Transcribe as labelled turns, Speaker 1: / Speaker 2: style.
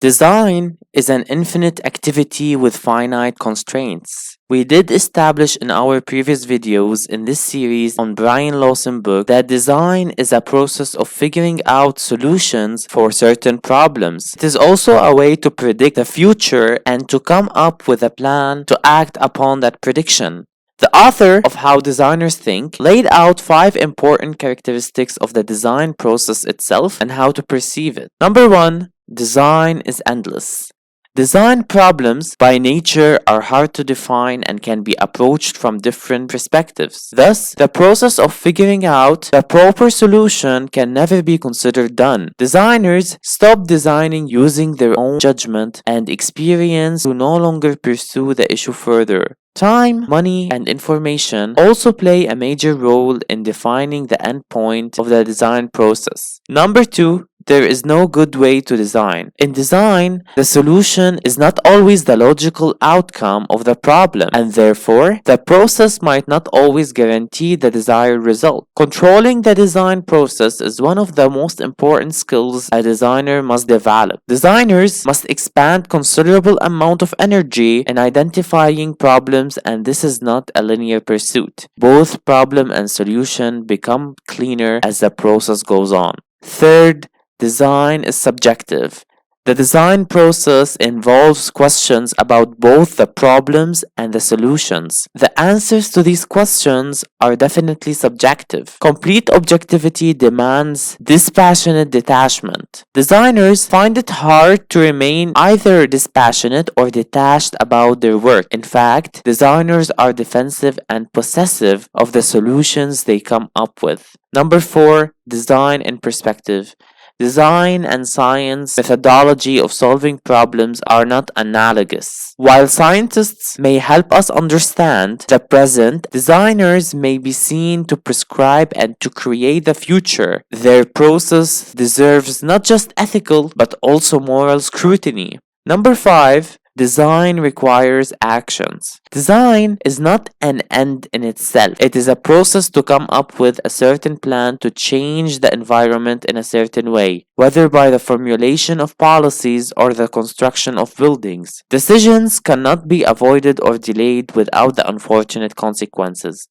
Speaker 1: Design is an infinite activity with finite constraints. We did establish in our previous videos in this series on Brian Lawson's book that design is a process of figuring out solutions for certain problems. It is also a way to predict the future and to come up with a plan to act upon that prediction. The author of How Designers Think laid out 5 important characteristics of the design process itself and how to perceive it. Number 1. Design is endless. Design problems by nature are hard to define and can be approached from different perspectives. Thus, the process of figuring out the proper solution can never be considered done. Designers stop designing using their own judgment and experience to no longer pursue the issue further. Time, money, and information also play a major role in defining the endpoint of the design process. Number 2. There is no good way to design. In design, the solution is not always the logical outcome of the problem, and therefore, the process might not always guarantee the desired result. Controlling the design process is one of the most important skills a designer must develop. Designers must expend considerable amount of energy in identifying problems, and this is not a linear pursuit. Both problem and solution become cleaner as the process goes on. Third, design is subjective. The design process involves questions about both the problems and the solutions. The answers to these questions are definitely subjective. Complete objectivity demands dispassionate detachment. Designers find it hard to remain either dispassionate or detached about their work. In fact, designers are defensive and possessive of the solutions they come up with. Number 4, design and perspective. Design and science methodology of solving problems are not analogous. While scientists may help us understand the present, designers may be seen to prescribe and to create the future. Their process deserves not just ethical but also moral scrutiny. Number 5. Design requires actions. Design is not an end in itself. It is a process to come up with a certain plan to change the environment in a certain way, whether by the formulation of policies or the construction of buildings. Decisions cannot be avoided or delayed without the unfortunate consequences.